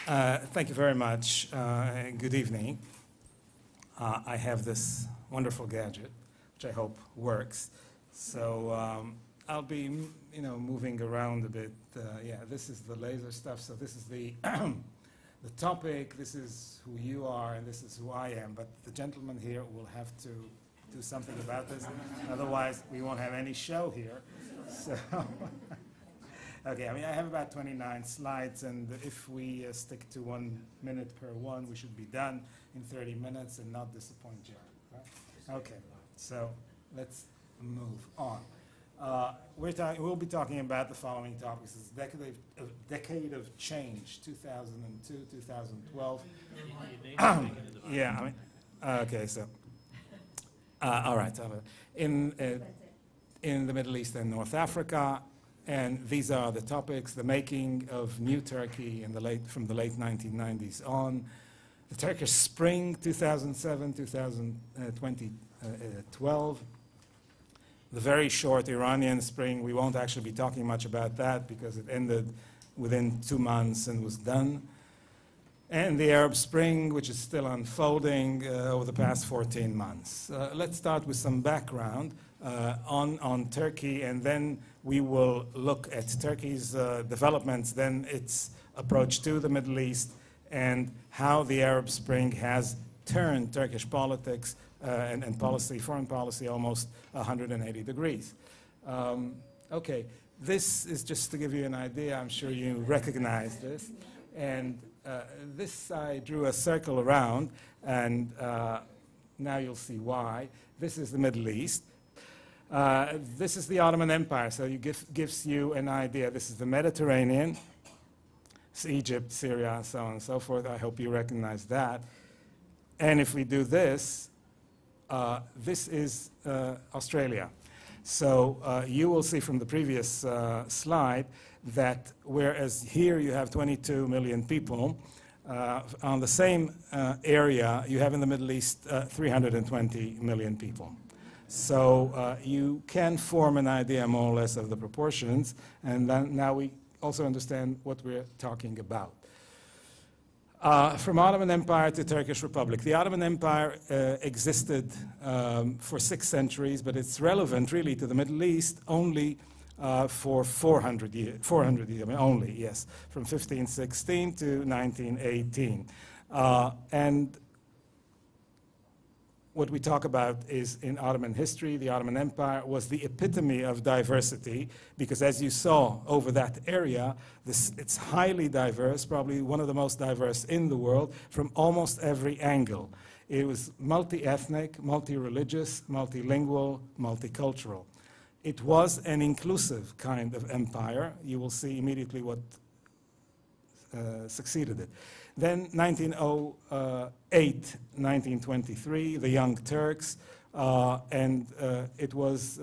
Thank you very much. Good evening. I have this wonderful gadget, which I hope works. So I'll be, moving around a bit. Yeah, this is the laser stuff. So this is the the topic. This is who you are, and this is who I am. But the gentleman here will have to do something about this. Otherwise, we won't have any show here. So. Okay, I have about 29 slides, and if we stick to 1 minute per one, we should be done in 30 minutes and not disappoint Jerry, right? Okay, so let's move on. We'll be talking about the following topics. It's decade of change, 2002, 2012. Yeah, okay, so, all right. In the Middle East and North Africa, and these are the topics: the making of new Turkey from the late 1990s on, the Turkish Spring, 2007, 2012, the very short Iranian Spring. We won't actually be talking much about that because it ended within 2 months and was done. And the Arab Spring, which is still unfolding over the past 14 months. Let's start with some background on Turkey, and then we will look at Turkey's developments, then its approach to the Middle East, and how the Arab Spring has turned Turkish politics and policy, foreign policy, almost 180 degrees. Okay, this is just to give you an idea. I'm sure you recognize this. And this, I drew a circle around, and now you'll see why. This is the Middle East. This is the Ottoman Empire, so it gives you an idea. This is the Mediterranean. It's Egypt, Syria, so on and so forth. I hope you recognize that. And if we do this, this is Australia. So you will see from the previous slide that whereas here you have 22 million people, on the same area you have in the Middle East 320 million people. So you can form an idea more or less of the proportions, and then now we also understand what we're talking about. From Ottoman Empire to Turkish Republic. The Ottoman Empire existed for 6 centuries, but it's relevant really to the Middle East only for 400 years, only, yes, from 1516 to 1918. And what we talk about is in Ottoman history, the Ottoman Empire was the epitome of diversity, because as you saw over that area, it's highly diverse, probably one of the most diverse in the world from almost every angle. It was multi-ethnic, multi-religious, multilingual, multicultural. It was an inclusive kind of empire. You will see immediately what succeeded it. Then 1908, 1923, the Young Turks, and it was,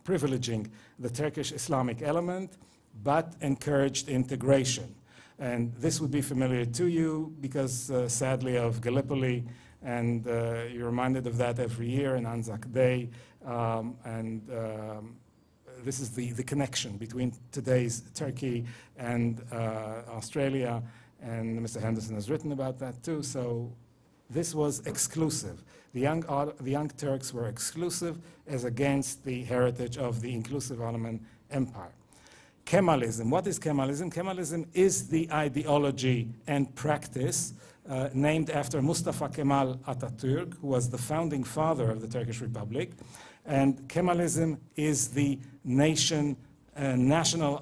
privileging the Turkish Islamic element, but encouraged integration. And this would be familiar to you because, sadly, of Gallipoli, and you're reminded of that every year in Anzac Day, this is the connection between today's Turkey and Australia, and Mr. Henderson has written about that too. So this was exclusive. The young Turks were exclusive as against the heritage of the inclusive Ottoman Empire. Kemalism. What is Kemalism? Kemalism is the ideology and practice named after Mustafa Kemal Atatürk, who was the founding father of the Turkish Republic. And Kemalism is the national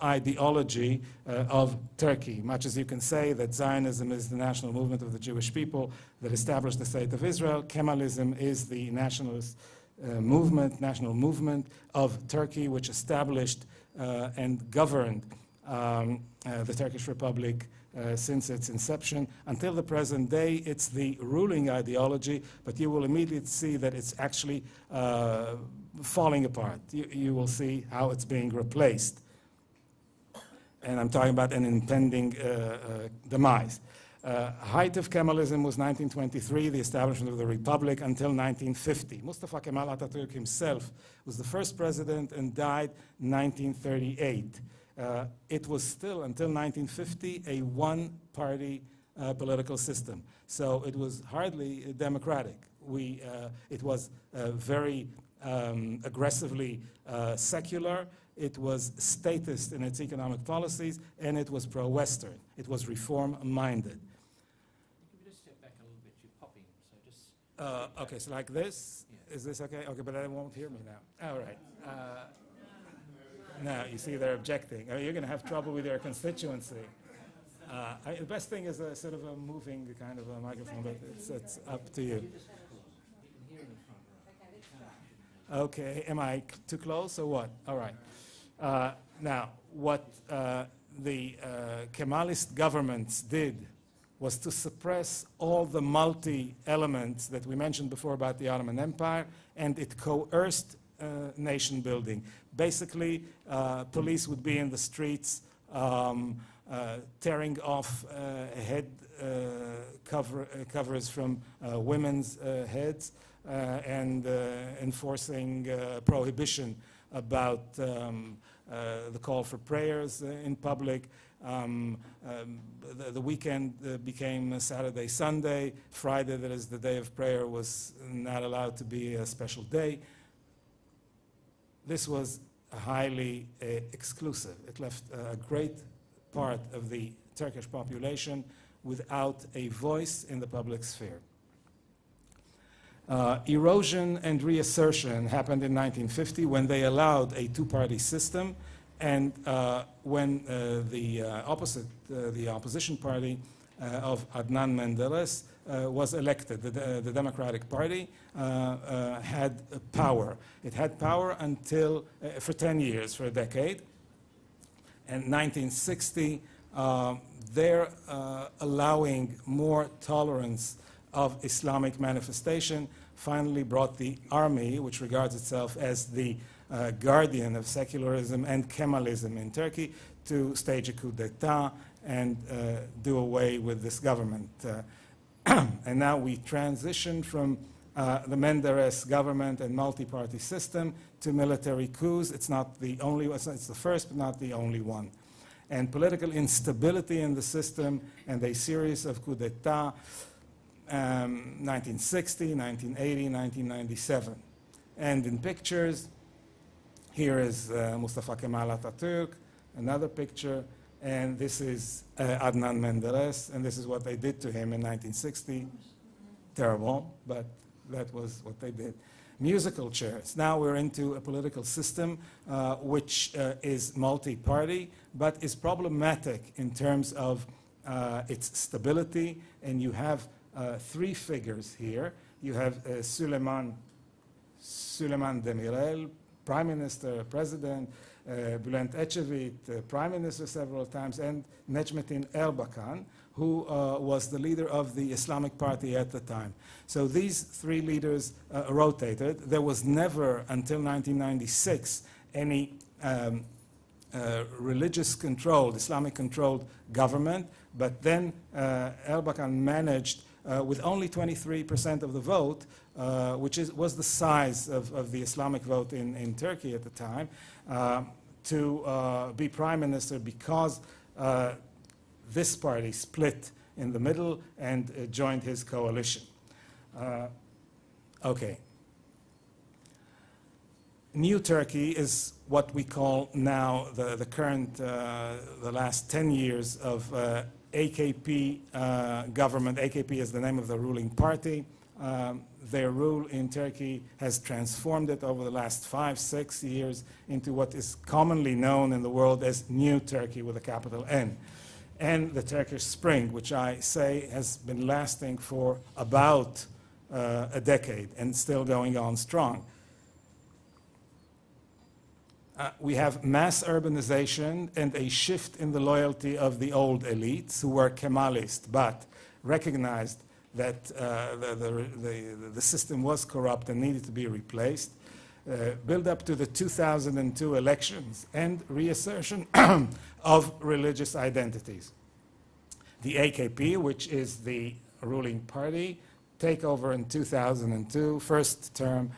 ideology of Turkey, much as you can say that Zionism is the national movement of the Jewish people that established the State of Israel. Kemalism is the nationalist national movement of Turkey, which established and governed the Turkish Republic since its inception. Until the present day, it's the ruling ideology, but you will immediately see that it's actually falling apart. You will see how it's being replaced. And I'm talking about an impending demise. Height of Kemalism was 1923, the establishment of the Republic, until 1950. Mustafa Kemal Atatürk himself was the first president and died in 1938. it was still, until 1950, a one-party political system. So it was hardly democratic. It was very aggressively secular. It was statist in its economic policies, and it was pro-Western. It was reform-minded. Can you just step back a little bit? You're popping, so just... Okay, so like this? Yeah. Is this okay? Okay, but they won't hear me now. All right. Now, you see they're objecting. You're going to have trouble with your constituency. The best thing is a sort of a moving kind of a microphone, but it's up to you. Okay, am I too close or what? All right. Now, what the Kemalist governments did was to suppress all the multi-elements that we mentioned before about the Ottoman Empire, and it coerced nation building. Basically, police would be in the streets tearing off head covers from women's heads and enforcing prohibition about the call for prayers in public. The weekend became Saturday, Sunday. Friday, that is the day of prayer, was not allowed to be a special day. This was highly exclusive. It left a great part of the Turkish population without a voice in the public sphere. Erosion and reassertion happened in 1950 when they allowed a two-party system, and when the opposition party of Adnan Menderes was elected. The Democratic Party had power. It had power until, for 10 years, for a decade. And 1960, they're allowing more tolerance of Islamic manifestation, finally brought the army, which regards itself as the guardian of secularism and Kemalism in Turkey, to stage a coup d'etat and do away with this government. And now we transition from the Menderes government and multi-party system to military coups. It's not the only one, it's the first but not the only one. And political instability in the system and a series of coup d'etat, 1960, 1980, 1997. And in pictures, here is Mustafa Kemal Atatürk, another picture, and this is Adnan Menderes, and this is what they did to him in 1960. Terrible, but that was what they did. Musical chairs. Now we're into a political system which is multi-party, but is problematic in terms of its stability, and you have three figures here. You have Süleyman Demirel, Prime Minister, President, Bülent Ecevit, Prime Minister several times, and Necmettin Erbakan, who was the leader of the Islamic Party at the time. So these three leaders rotated. There was never, until 1996, any religious-controlled, Islamic-controlled government, but then Erbakan managed, with only 23% of the vote, which was the size of the Islamic vote in Turkey at the time, to be prime minister because this party split in the middle and joined his coalition. Okay. New Turkey is what we call now the current, the last 10 years of AKP government. AKP is the name of the ruling party. Their rule in Turkey has transformed it over the last 5-6 years into what is commonly known in the world as New Turkey with a capital N. And the Turkish Spring, which I say has been lasting for about a decade and still going on strong. We have mass urbanization and a shift in the loyalty of the old elites who were Kemalist, but recognized that the system was corrupt and needed to be replaced. Build up to the 2002 elections and reassertion of religious identities. The AKP, which is the ruling party, take over in 2002, first term,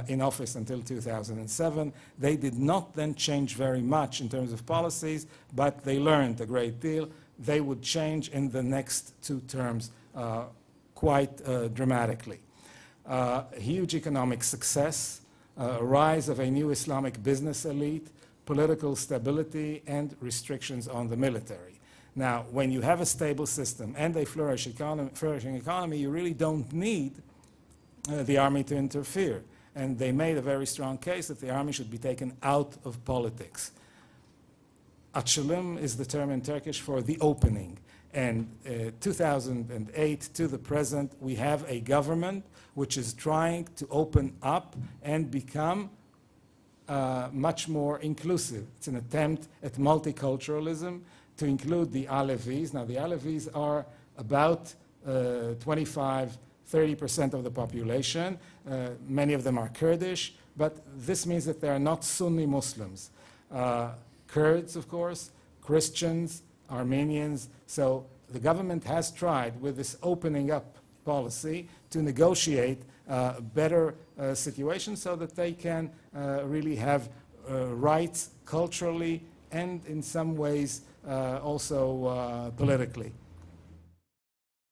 in office until 2007. They did not then change very much in terms of policies, but they learned a great deal. They would change in the next 2 terms quite dramatically. Huge economic success, a rise of a new Islamic business elite, political stability, and restrictions on the military. Now, when you have a stable system and a flourishing economy, you really don't need the army to interfere. And they made a very strong case that the army should be taken out of politics. Açılım is the term in Turkish for the opening. And 2008 to the present, we have a government which is trying to open up and become much more inclusive. It's an attempt at multiculturalism to include the Alevis. Now, the Alevis are about 25–30% of the population. Many of them are Kurdish, but this means that they are not Sunni Muslims. Kurds, of course, Christians, Armenians. So the government has tried with this opening up policy to negotiate a better situation so that they can really have rights culturally and in some ways also politically.